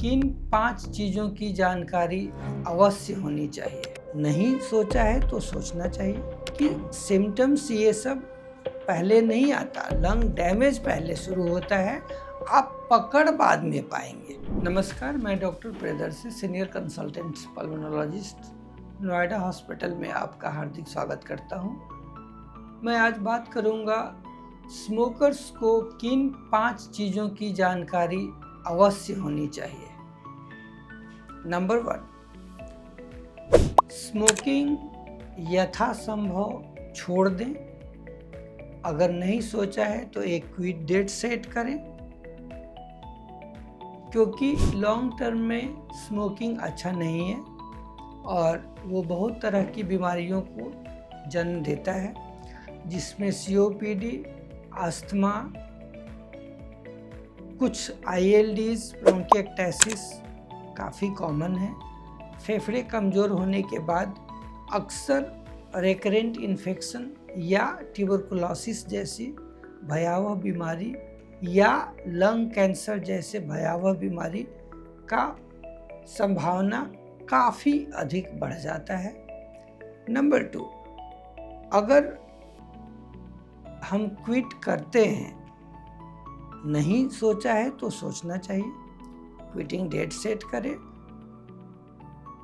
किन 5 चीज़ों की जानकारी अवश्य होनी चाहिए। नहीं सोचा है तो सोचना चाहिए कि सिम्टम्स ये सब पहले नहीं आता, लंग डैमेज पहले शुरू होता है, आप पकड़ बाद में पाएंगे। नमस्कार, मैं doctor Priyadarshi, senior consultant pulmonologist, Noida hospital में आपका हार्दिक स्वागत करता हूँ। मैं आज बात करूँगा स्मोकर्स को किन 5 चीज़ों की जानकारी अवश्य होनी चाहिए। नंबर 1, स्मोकिंग यथासंभव छोड़ दें। अगर नहीं सोचा है तो एक क्विट डेट सेट करें, क्योंकि लॉन्ग टर्म में स्मोकिंग अच्छा नहीं है और वो बहुत तरह की बीमारियों को जन्म देता है, जिसमें COPD, अस्थमा, कुछ ILDs, ब्रोंकिएक्टासिस काफ़ी कॉमन है। फेफड़े कमज़ोर होने के बाद अक्सर रेकरेंट इन्फेक्शन या ट्यूबरकुलोसिस जैसी भयावह बीमारी या लंग कैंसर जैसे भयावह बीमारी का संभावना काफ़ी अधिक बढ़ जाता है। नंबर 2, अगर हम क्विट करते हैं, नहीं सोचा है तो सोचना चाहिए, क्विटिंग डेट सेट करें।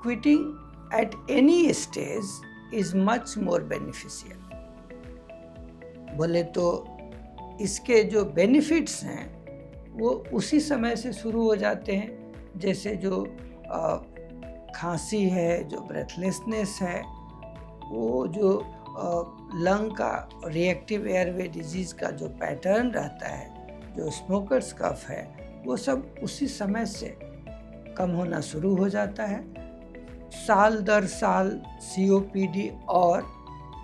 Quitting at any stage is much more beneficial. बोले तो इसके जो बेनिफिट्स हैं वो उसी समय से शुरू हो जाते हैं, जैसे जो खांसी है, जो ब्रेथलेसनेस है, वो जो लंग का रिएक्टिव एयरवे डिजीज़ का जो पैटर्न रहता है, जो स्मोकर्स कफ है, वो सब उसी समय से कम होना शुरू हो जाता है। साल दर साल COPD और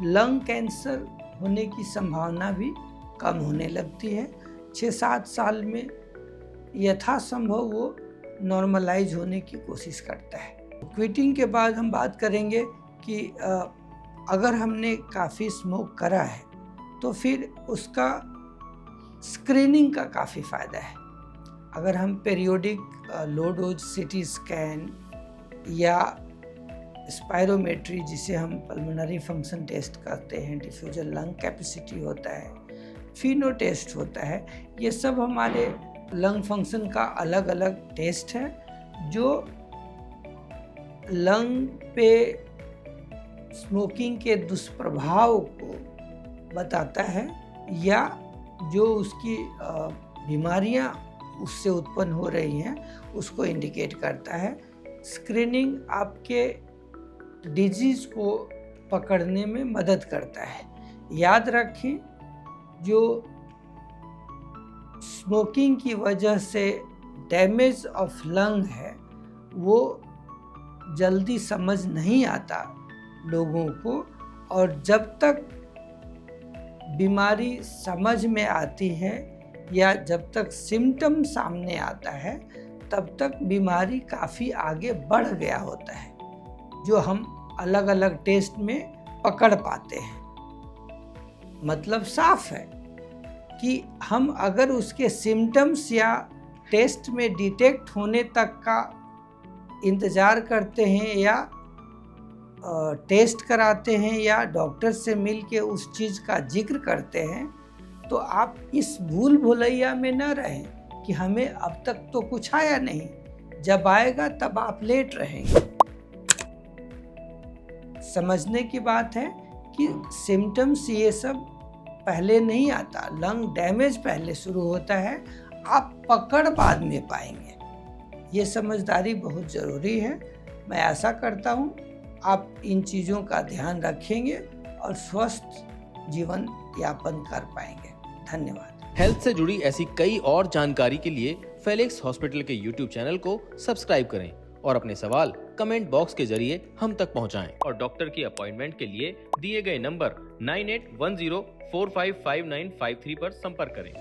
लंग कैंसर होने की संभावना भी कम होने लगती है। 6-7 साल में यथासंभव वो नॉर्मलाइज होने की कोशिश करता है। क्विटिंग के बाद हम बात करेंगे कि अगर हमने काफ़ी स्मोक करा है तो फिर उसका स्क्रीनिंग का काफ़ी फ़ायदा है। अगर हम periodic low dose CT scan या स्पायरोमेट्री, जिसे हम पल्मोनरी फंक्शन टेस्ट करते हैं, डिफ्यूजन लंग कैपेसिटी होता है, फिनो टेस्ट होता है, ये सब हमारे लंग फंक्शन का अलग अलग टेस्ट है जो लंग पे स्मोकिंग के दुष्प्रभाव को बताता है या जो उसकी बीमारियां उससे उत्पन्न हो रही हैं उसको इंडिकेट करता है। स्क्रीनिंग आपके डिजीज़ को पकड़ने में मदद करता है। याद रखें, जो स्मोकिंग की वजह से डैमेज ऑफ लंग है वो जल्दी समझ नहीं आता लोगों को, और जब तक बीमारी समझ में आती है या जब तक सिम्टम सामने आता है तब तक बीमारी काफ़ी आगे बढ़ गया होता है, जो हम अलग अलग टेस्ट में पकड़ पाते हैं। मतलब साफ है कि हम अगर उसके सिम्टम्स या टेस्ट में डिटेक्ट होने तक का इंतज़ार करते हैं या टेस्ट कराते हैं या डॉक्टर से मिल के उस चीज़ का जिक्र करते हैं, तो आप इस भूल भुलैया में न रहें कि हमें अब तक तो कुछ आया नहीं, जब आएगा तब आप लेट रहेंगे। समझने की बात है कि सिम्टम्स ये सब पहले नहीं आता, लंग डैमेज पहले शुरू होता है, आप पकड़ बाद में पाएंगे। ये समझदारी बहुत ज़रूरी है। मैं आशा करता हूँ आप इन चीज़ों का ध्यान रखेंगे और स्वस्थ जीवन यापन कर पाएंगे। धन्यवाद। हेल्थ से जुड़ी ऐसी कई और जानकारी के लिए फेलिक्स हॉस्पिटल के YouTube चैनल को सब्सक्राइब करें और अपने सवाल कमेंट बॉक्स के जरिए हम तक पहुंचाएं। और डॉक्टर की अपॉइंटमेंट के लिए दिए गए नंबर 9810455953 पर संपर्क करें।